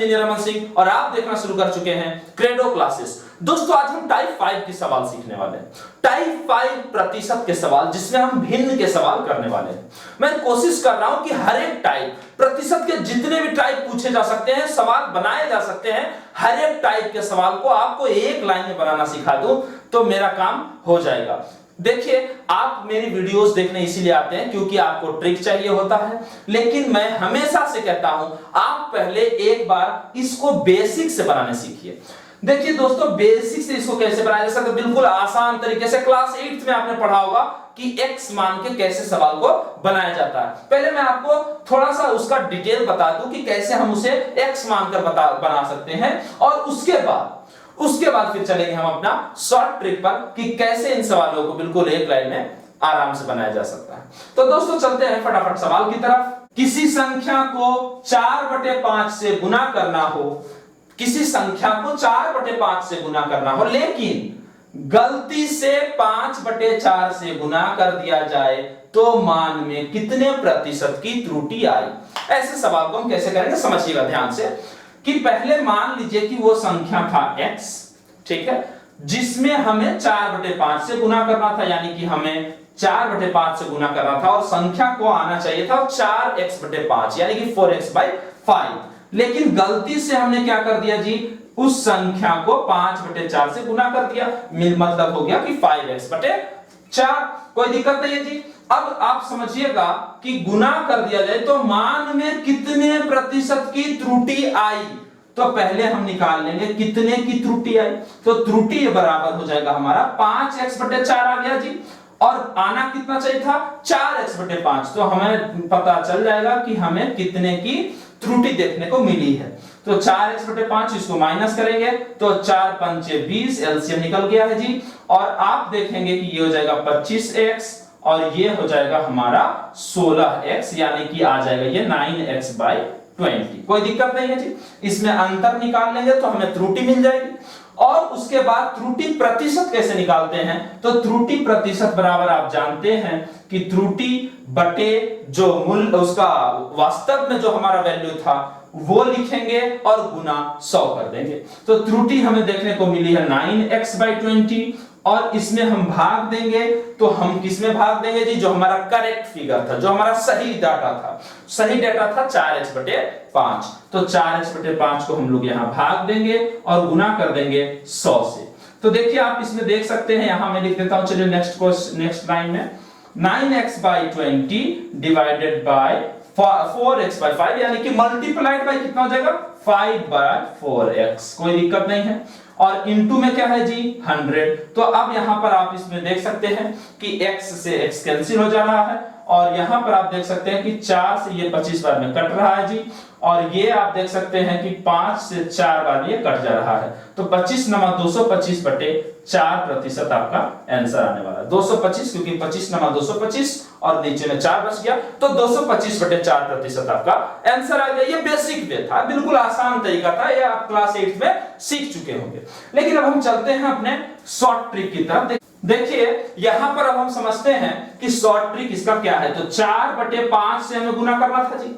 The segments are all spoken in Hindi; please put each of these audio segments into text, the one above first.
इंजीनियर रमन सिंह और आप देखना शुरू कर चुके हैं क्रेडो क्लासेस। दोस्तों आज हम टाइप 5 के सवाल सीखने वाले हैं। टाइप 5 प्रतिशत के सवाल जिसमें हम भिन्न के सवाल करने वाले हैं। मैं कोशिश कर रहा हूं कि हर एक टाइप प्रतिशत के जितने भी टाइप पूछे जा सकते हैं, सवाल बनाए जा सकते हैं, हर एक टाइप के सवाल को आपको एक लाइन में बनाना सिखा दूं तो मेरा काम हो जाएगा। देखिए आप मेरी वीडियोस देखने इसीलिए आते हैं क्योंकि आपको ट्रिक चाहिए होता है, लेकिन मैं हमेशा से कहता हूं आप पहले एक बार इसको बेसिक से बनाने सीखिए। देखिए दोस्तों बेसिक से इसको कैसे बनाया जा सकता है, बिल्कुल आसान तरीके से। क्लास 8th में आपने पढ़ा होगा कि x मान के कैसे सवाल को बनाया जाता है। पहले मैं आपको थोड़ा सा उसका डिटेल बता दूं कि कैसे हम उसे x मानकर बना सकते हैं और उसके बाद फिर चलेंगे हम अपना शॉर्ट ट्रिक पर कि कैसे इन सवालों को बिल्कुल एक लाइन में आराम से बनाया जा सकता है। तो दोस्तों चलते हैं फटाफट सवाल की तरफ। किसी संख्या को 4/5 से गुना करना हो, किसी संख्या को 4/5 से गुना करना हो, लेकिन गलती से 5/4 से गुना कर दिया जाए तो मान में कितने प्रतिशत की त्रुटि आई। ऐसे सवाल को हम कैसे करेंगे समझिएगा ध्यान से कि पहले मान लीजिए कि वो संख्या था x, ठीक है, जिसमें हमें 4/5 से गुना करना था, यानी कि हमें 4/5 से गुना करना था और संख्या को आना चाहिए था 4x/5 यानी कि 4x/5, लेकिन गलती से हमने क्या कर दिया जी, उस संख्या को 5/4 से गुना कर दिया, मतलब हो गया कि 5x/4। कोई दिक्कत नहीं है जी। अब आप समझिएगा कि गुना कर दिया जाए तो मान में कितने प्रतिशत की त्रुटि आई, तो पहले हम निकाल लेंगे कितने की त्रुटि आई। तो त्रुटि बराबर हो जाएगा हमारा 5x/4 आ गया जी, और आना कितना चाहिए था 4x/5। तो हमें पता चल जाएगा कि हमें कितने की त्रुटि देखने को मिली है। तो 4x/5 इसको माइनस करेंगे तो 4 पंचे 20, एलसीएम निकल गया है जी। और आप देखेंगे कि ये हो जाएगा 25x और ये हो जाएगा हमारा 16x, यानी कि आ जाएगा ये 9x/20। कोई दिक्कत नहीं है जी। इसमें अंतर निकाल लेंगे तो हमें त्रुटि मिल जाएगी। और उसके बाद त्रुटि प्रतिशत कैसे निकालते हैं, तो त्रुटि प्रतिशत बराबर आप जानते हैं कि त्रुटि बटे जो मूल उसका वास्तव में जो हमारा वैल्यू था वो लिखेंगे और गुना 100 कर देंगे। तो त्रुटि हमें देखने को मिली है 9x/20 और इसमें हम भाग देंगे तो हम किसमें भाग देंगे जी, जो हमारा करेक्ट फिगर था, जो हमारा सही डाटा था, सही डाटा था 4x/5। तो 4x/5 को हम लोग यहां भाग देंगे और गुना कर देंगे 100 से। तो देखिए आप इसमें देख सकते हैं, यहां मैं लिख देता हूं, चलिए नेक्स्ट लाइन में 9x/20 डिवाइडेड बाय 4x/5 यानी कि मल्टीप्लाइड बाय कितना हो जाएगा 5/4x। कोई दिक्कत नहीं है। और इनटू में क्या है जी 100। तो अब यहां पर आप इसमें देख सकते हैं कि x से x कैंसिल हो जा रहा है और यहां पर आप देख सकते हैं कि 4 से ये 25 बार में कट रहा है जी, और ये आप देख सकते हैं कि 5 से 4 बार ये कट जा रहा है। तो 25 × 225/4 प्रतिशत आपका आंसर आने वाला है 225, क्योंकि 25 × 225 और नीचे में 4 बच गया, तो 225/4 प्रतिशत आपका आंसर आ गया। ये बेसिक वे था, बिल्कुल आसान तरीका था, ये आप क्लास 8 में सीख चुके होंगे। लेकिन अब हम चलते हैं अपने शॉर्ट ट्रिक की तरफ। देखिए यहां पर अब हम समझते हैं कि शॉर्ट ट्रिक इसका क्या है। तो 4/5 से हमें गुना करना था जी।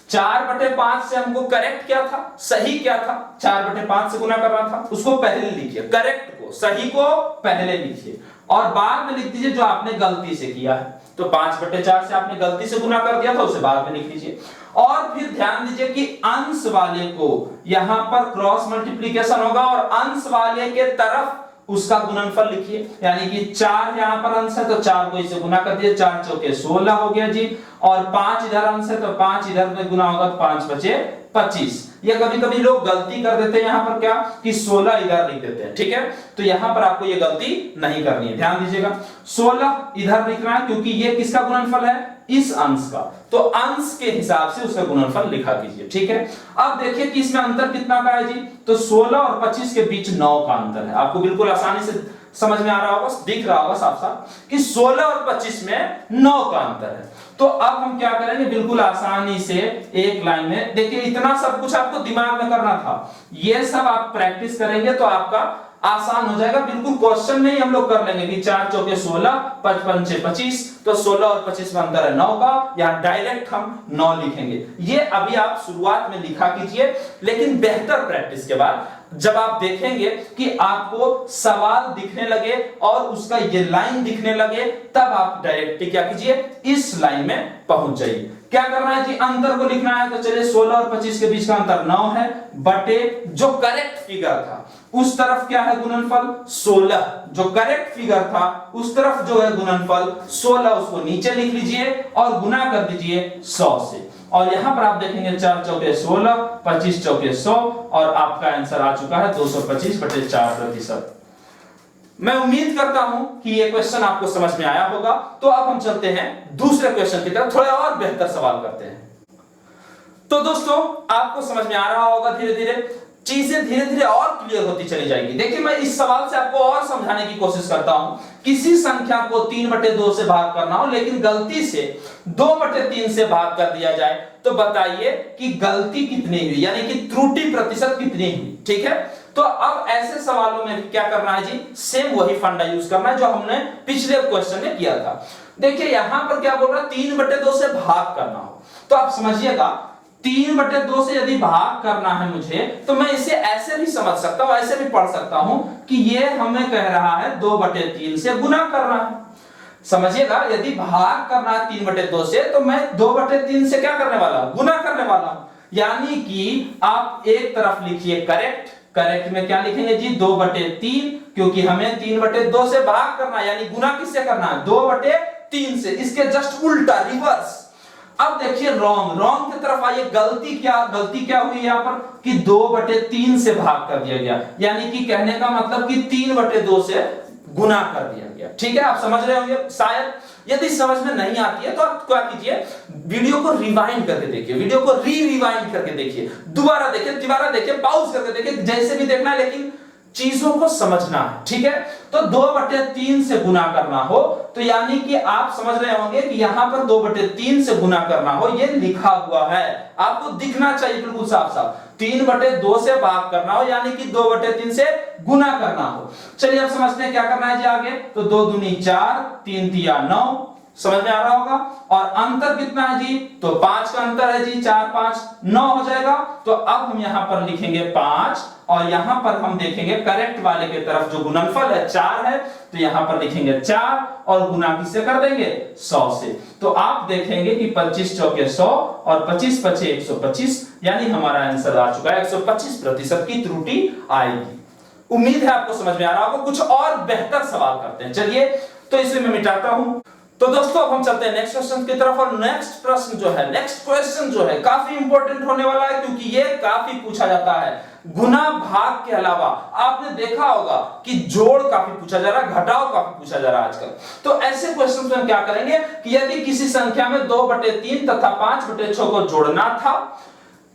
4/5 से हमको करेक्ट क्या था, सही क्या था, 4/5 से गुना करना था, उसको पहले लिखिए, करेक्ट को, सही को पहले लिखिए और बाद में लिख दीजिए जो आपने गलती से किया है। तो 5/4 से आपने गलती से गुना कर दिया था, उसे बाद में लिख लीजिए। और फिर ध्यान दीजिए कि अंश वाले को यहां पर क्रॉस मल्टीप्लिकेशन होगा और अंश वाले के तरफ उसका गुणनफल लिखिए, यानी कि 4 यहां पर अंश है तो 4 को इसे गुना कर दिए, 4 चौके 16 हो गया जी, और 5 इधर अंश है तो 5 इधर में गुना होगा तो 5 बचे 25। ये कभी-कभी लोग गलती कर देते हैं यहां पर क्या कि 16 इधर लिख देते हैं, ठीक है, तो यहां पर आपको ये गलती नहीं करनी है, ध्यान दीजिएगा। 16 इधर लिखना है क्योंकि ये किसका गुणनफल है, इस अंश का, तो अंश के हिसाब से उसका गुणनफल लिखा कीजिए, ठीक है। अब देखिए कि इसमें अंतर कितना का है जी, तो 16 और 25 के बीच 9 का अंतर है। आपको बिल्कुल आसानी से समझ में आ रहा होगा, दिख रहा होगा साफ साफ कि 16 और 25 में 9 का अंतर है। तो अब हम क्या करेंगे, बिल्कुल आसानी से एक लाइन में देखिए, इतना सब कुछ आपको दिमाग में करना था, ये सब आप प्रैक्टिस करेंगे तो आपका आसान हो जाएगा, बिल्कुल क्वेश्चन में ही हम लोग कर लेंगे कि 4 चौके 16, 55 6 25, तो 16 और 25 में अंतर है 9 का, यहाँ डायरेक्ट हम 9 लिखेंगे। ये अभी आप शुरुआत में लिखा कीजिए, लेकिन बेहतर प्रैक्टिस के बाद जब आप देखेंगे कि आपको सवाल दिखने लगे और उसका ये लाइन दिखने लगे, तब आप डायरेक्टली क्या कीजिए, इस लाइन में पहुंच जाइए। क्या करना है जी, अंतर को लिखना है, तो चलिए 16 और 25 के बीच का अंतर 9 है, बटे जो करेक्ट फिगर था उस तरफ क्या है गुणनफल 16, जो करेक्ट फिगर था उस तरफ जो है गुणनफल 16, उसको नीचे लिख लीजिए और गुना कर दीजिए 100 से। और यहां पर आप देखेंगे 4 चौके 16, 25 चौके 100, और आपका आंसर आ चुका है 225/4%। मैं उम्मीद करता हूं कि ये क्वेश्चन आपको समझ में आया होगा। तो अब हम चलते हैं दूसरे क्वेश्चन की तरफ, थोड़ा और बेहतर सवाल करते हैं। तो दोस्तों आपको समझ में आ रहा होगा, धीरे धीरे चीजें धीरे धीरे और क्लियर होती चली जाएगी। देखिए मैं इस सवाल से आपको और समझाने की कोशिश करता हूं। किसी संख्या को 3/2 से भाग करना हो, लेकिन गलती से 2/3 से भाग कर दिया जाए, तो बताइए कि गलती कितनी हुई, यानी कि त्रुटि प्रतिशत कितनी हुई। ठीक है, तो अब ऐसे सवालों में क्या करना है जी, सेम वही फंडा यूज करना है जो हमने पिछले क्वेश्चन में किया था। देखिए यहां पर क्या बोल रहा है, 3/2 से भाग करना हो, तो आप समझिएगा 3/2 से यदि भाग करना है मुझे, तो मैं इसे ऐसे भी समझ सकता हूं, ऐसे भी पढ़ सकता हूं कि ये हमें कह रहा है 2/3 से गुना करना है। समझिएगा, यदि भाग करना है 3/2 से, तो मैं 2/3 से क्या करने वाला हूं, गुना करने वाला हूं। यानी कि आप एक तरफ लिखिए करेक्ट, करेक्ट में क्या लिखेंगे जी 2/3, क्योंकि हमें 3/2 से भाग करना है, यानी गुना किससे करना है 2/3 से। इसके जस्ट उल्टा, रिवर्स। अब देखिए रॉन्ग, रॉन्ग की तरफ आइए। गलती क्या हुई यहां पर कि 2/3 से भाग कर दिया गया, यानी कि कहने का मतलब कि 3/2 से गुना कर दिया गया। ठीक है, आप समझ रहे होंगे शायद। यदि समझ में नहीं आती है तो आप क्या कीजिए, वीडियो को रिवाइंड करके देखिए, वीडियो को रिवाइंड करके देखिए, दोबारा देखिए, पॉज करके देखिए, जैसे भी देखना है, लेकिन चीजों को समझना है। ठीक है, तो 2/3 से गुना करना हो, तो यानी कि आप समझ रहे होंगे कि यहां पर 2/3 से गुना करना हो, ये लिखा हुआ है, आपको दिखना चाहिए बिल्कुल साफ साफ। 3/2 से भाग करना हो, यानी कि 2/3 से गुना करना हो। चलिए अब समझते हैं क्या करना है जी आगे। तो 2 दूनी 4, 3 तिया 9, समझ में आ रहा होगा। और अंतर कितना है जी, तो 5 का अंतर है जी, 4 5 9 हो जाएगा। तो अब हम यहां पर लिखेंगे 5, और यहां पर हम देखेंगे करेक्ट वाले की तरफ जो गुणनफल है 4 है, तो यहां पर लिखेंगे 4 और गुना किससे कर देंगे 100 से। तो आप देखेंगे कि 25 चौके 100 और 25 5 125, यानी हमारा आंसर आ चुका है 125% की त्रुटि आएगी। उम्मीद है आपको समझ में आ रहा होगा। कुछ और बेहतर सवाल करते हैं, चलिए तो इसे मैं मिटाता हूं। तो दोस्तों अब हम चलते हैं नेक्स्ट क्वेश्चन की तरफ, और नेक्स्ट प्रश्न जो है, नेक्स्ट क्वेश्चन जो है काफी इंपॉर्टेंट होने वाला है, क्योंकि ये काफी पूछा जाता है। गुना भाग के अलावा आपने देखा होगा कि जोड़ काफी पूछा जा रहा है, घटाव काफी पूछा जा रहा है आजकल। तो ऐसे क्वेश्चन में हम क्या करेंगे कि यदि किसी संख्या में 2/3 तथा 5/6 को जोड़ना था,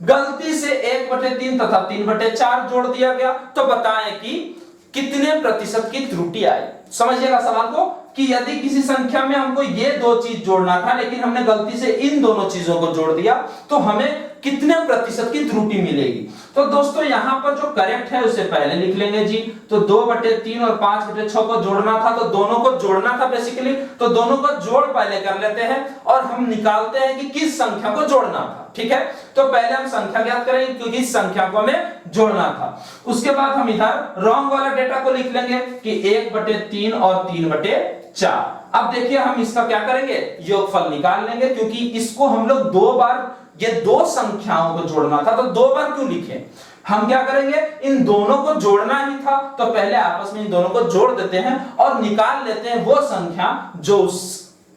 गलती से 1/3 तथा 3/4 जोड़ दिया गया, तो बताएं कि कितने प्रतिशत की त्रुटि आई। समझिएगा सवाल को, कि यदि किसी संख्या में हमको ये दो चीज जोड़ना था, लेकिन हमने गलती से इन दोनों चीजों को जोड़ दिया, तो हमें कितने प्रतिशत की त्रुटि मिलेगी। तो दोस्तों यहां पर जो करेक्ट है उसे पहले लिख लेंगे जी। तो 2/3 और 5/6 को जोड़ना था, तो दोनों को जोड़ना था बेसिकली, तो दोनों को जोड़ पहले कर लेते हैं और हम निकालते हैं कि किस संख्या को जोड़ना था। ठीक है, तो पहले हम संख्या ज्ञात करेंगे क्योंकि इस संख्या को हमें जोड़ना था। उसके बाद हम इधर रॉन्ग वाला डेटा को लिख लेंगे कि 1/3 और 3/4। अब देखिए हम इसका क्या करेंगे, योगफल निकाल लेंगे, क्योंकि इसको हम लोग 2 बार, ये 2 संख्याओं को जोड़ना था, तो 2 बार क्यों लिखे। हम क्या करेंगे, इन दोनों को जोड़ना ही था, तो पहले आपस में इन दोनों को जोड़ देते हैं और निकाल लेते हैं वो संख्या जो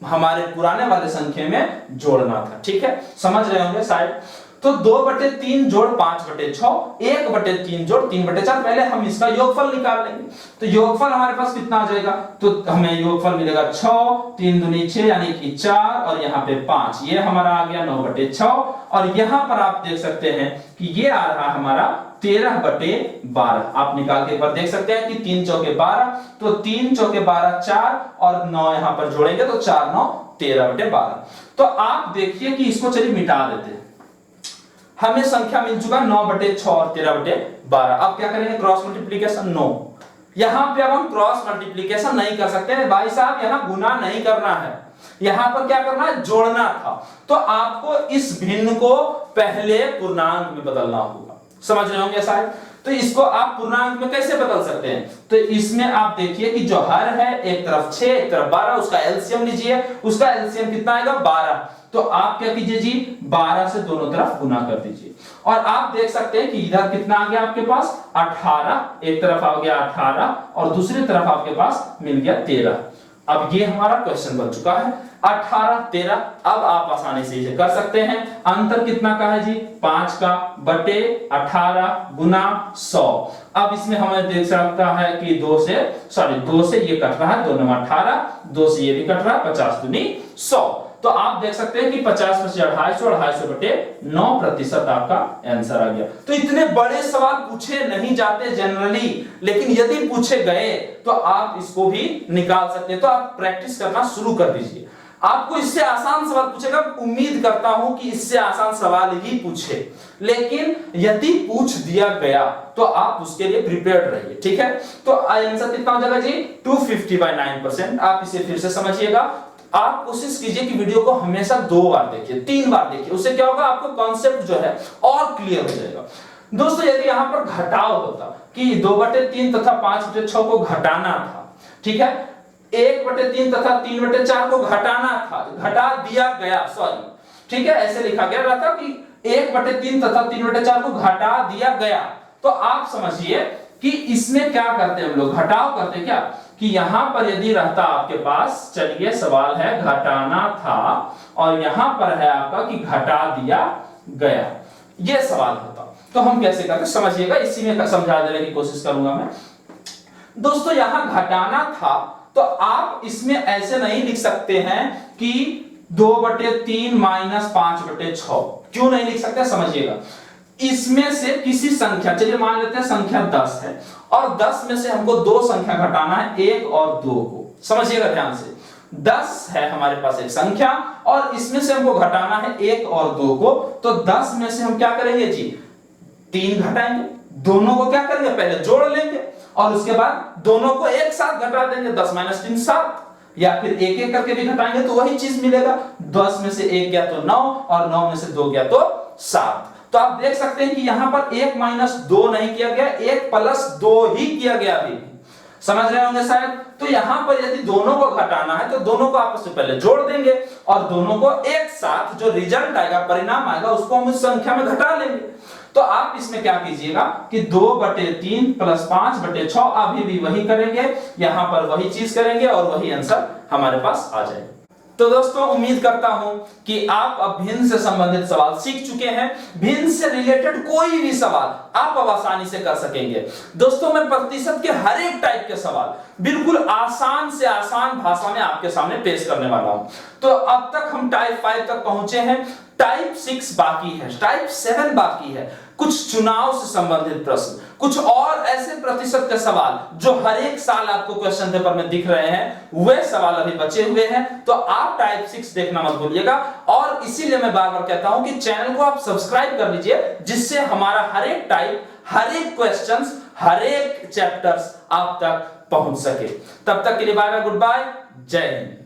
हमारे पुराने वाले संख्या में जोड़ना था। ठीक है, समझ रहे होंगे शायद। तो 2/3 जोड़ 5/6, 1/3 जोड़ 3/4, पहले हम इसका योगफल निकाल लेंगे। तो योगफल हमारे पास कितना आ जाएगा, तो हमें योगफल मिलेगा 6, 3 दूनी 6 यानी कि 4, और यहाँ पे 5, ये हमारा आ गया 9/6। और यहाँ पर आप देख सकते हैं कि ये आ रहा हमारा 13/12। आप निकाल के एक बार देख सकते हैं कि 3 चौके 12, तो 3 चौके 12 4 और 9 यहाँ पर जोड़ेंगे तो 4 9 13/12। तो आप देखिए कि इसको चलिए मिटा देते हैं। हमें संख्या मिल चुका 9/6 और 13/12। अब क्या करेंगे, क्रॉस मल्टीप्लीकेशन 9, यहां पे अब हम क्रॉस मल्टीप्लीकेशन नहीं कर सकते हैं भाई साहब, यहां गुना नहीं करना है, यहां पर क्या करना है, जोड़ना था। तो आपको इस भिन्न को पहले पूर्णांक में बदलना होगा, समझ रहे होंगे शायद। तो इसको आप पूर्णांक में कैसे बदल सकते हैं, तो इसमें आप देखिए कि जो हर है एक तरफ 6 एक तरफ 12, उसका एलसीएम लीजिए, उसका एलसीएम कितना आएगा 12। तो आप क्या कीजिए जी, 12 से दोनों तरफ गुना कर दीजिए, और आप देख सकते हैं कि इधर कितना आ गया आपके पास 18, एक तरफ आ गया 18 और दूसरी तरफ आपके पास मिल गया 13। अब ये हमारा क्वेश्चन बन चुका है 18 13। अब आप आसानी से इसे कर सकते हैं। अंतर कितना का है जी, 5 का बटे 18 गुना 100। अब इसमें हमें देख सकता है कि 2 से ये कट रहा है, 2 9 18, 2 से ये भी कट रहा है, 50 दूनी 100। तो आप देख सकते हैं कि 50 में से 250, 250 बटे 9% आपका आंसर आ गया। तो इतने बड़े सवाल पूछे नहीं जाते जनरली, लेकिन यदि पूछे गए तो आप इसको भी निकाल सकते हैं। तो आप प्रैक्टिस करना शुरू कर दीजिए। आपको इससे आसान सवाल पूछेगा, उम्मीद करता हूं कि इससे आसान सवाल ही पूछे, लेकिन यदि पूछ दिया गया तो आप उसके लिए प्रिपेयर्ड रहिए, ठीक है। तो आंसर कितना हो जाएगा जी, 250/9%। आप इसे फिर से समझिएगा। आप कोशिश कीजिए कि वीडियो को हमेशा 2 बार देखिए, 3 बार देखिए, उससे क्या होगा, आपको कॉन्सेप्ट जो है और क्लियर हो जाएगा। दोस्तों यदि यहां पर घटाव होता कि 2/3 तथा 5/6 को घटाना था, ठीक है, 1/3 तथा 3/4 को घटाना था, घटा दिया गया, सॉरी, ठीक है, ऐसे लिखा गया रहता कि 1/3 तथा 3/4 को घटा दिया गया। तो आप समझिए कि इसमें क्या करते हैं हम लोग, घटाव करते हैं क्या, कि यहां पर यदि रहता आपके पास, चलिए सवाल है घटाना था और यहां पर है आपका कि घटा दिया गया, यह सवाल होता, तो हम कैसे करते समझिएगा, इसी में समझा देने की कोशिश करूंगा मैं। दोस्तों यहां घटाना था तो आप इसमें ऐसे नहीं लिख सकते हैं कि 2/3 माइनस 5/6, क्यों नहीं लिख सकते समझिएगा। इसमें से किसी संख्या, चलिए मान लेते हैं संख्या 10 है और 10 में से हमको 2 संख्या घटाना है, 1 और 2 को, समझिएगा ध्यान से। 10 है हमारे पास एक संख्या और इसमें से हमको घटाना है 1 और 2 को। तो 10 में से हम क्या करेंगे जी, 3 घटाएंगे, दोनों को क्या करेंगे, पहले जोड़ लेंगे और उसके बाद दोनों को एक साथ घटा देंगे, 10 - 3 7, या फिर एक एक करके भी घटाएंगे तो वही चीज मिलेगा। 10 में से 1 गया तो 9 और 9 में से 2 गया तो 7। तो आप देख सकते हैं कि यहां पर 1 - 2 नहीं किया गया, 1 + 2 ही किया गया, अभी समझ रहे होंगे शायद। तो यहां पर यदि दोनों को घटाना है तो दोनों को आपस में पहले जोड़ देंगे और दोनों को एक साथ जो रिजल्ट आएगा, परिणाम आएगा, उसको हम इस संख्या में घटा लेंगे। तो आप इसमें क्या कीजिएगा कि 2/3 + 5/6, अभी भी वही करेंगे, यहां पर वही चीज करेंगे और वही आंसर हमारे पास आ जाएगा। तो दोस्तों उम्मीद करता हूं कि आप अब भिन्न से संबंधित सवाल सीख चुके हैं। भिन्न से रिलेटेड कोई भी सवाल आप अब आसानी से कर सकेंगे। दोस्तों मैं प्रतिशत के हर एक टाइप के सवाल बिल्कुल आसान से आसान भाषा में आपके सामने पेश करने वाला हूं। तो अब तक हम टाइप 5 तक पहुंचे हैं, टाइप 6 बाकी है, टाइप 7 बाकी है। कुछ चुनाव से संबंधित प्रश्न, कुछ और ऐसे प्रतिशत के सवाल जो हर एक साल आपको क्वेश्चन पेपर में दिख रहे हैं, वे सवाल अभी बचे हुए हैं। तो आप टाइप 6 देखना मत भूलिएगा। और इसीलिए मैं बार बार कहता हूं कि चैनल को आप सब्सक्राइब कर लीजिए, जिससे हमारा हर एक टाइप, हर एक क्वेश्चंस, हर एक चैप्टर्स आप तक पहुंच सके। तब तक के लिए बाय बाय, गुड बाय, जय हिंद।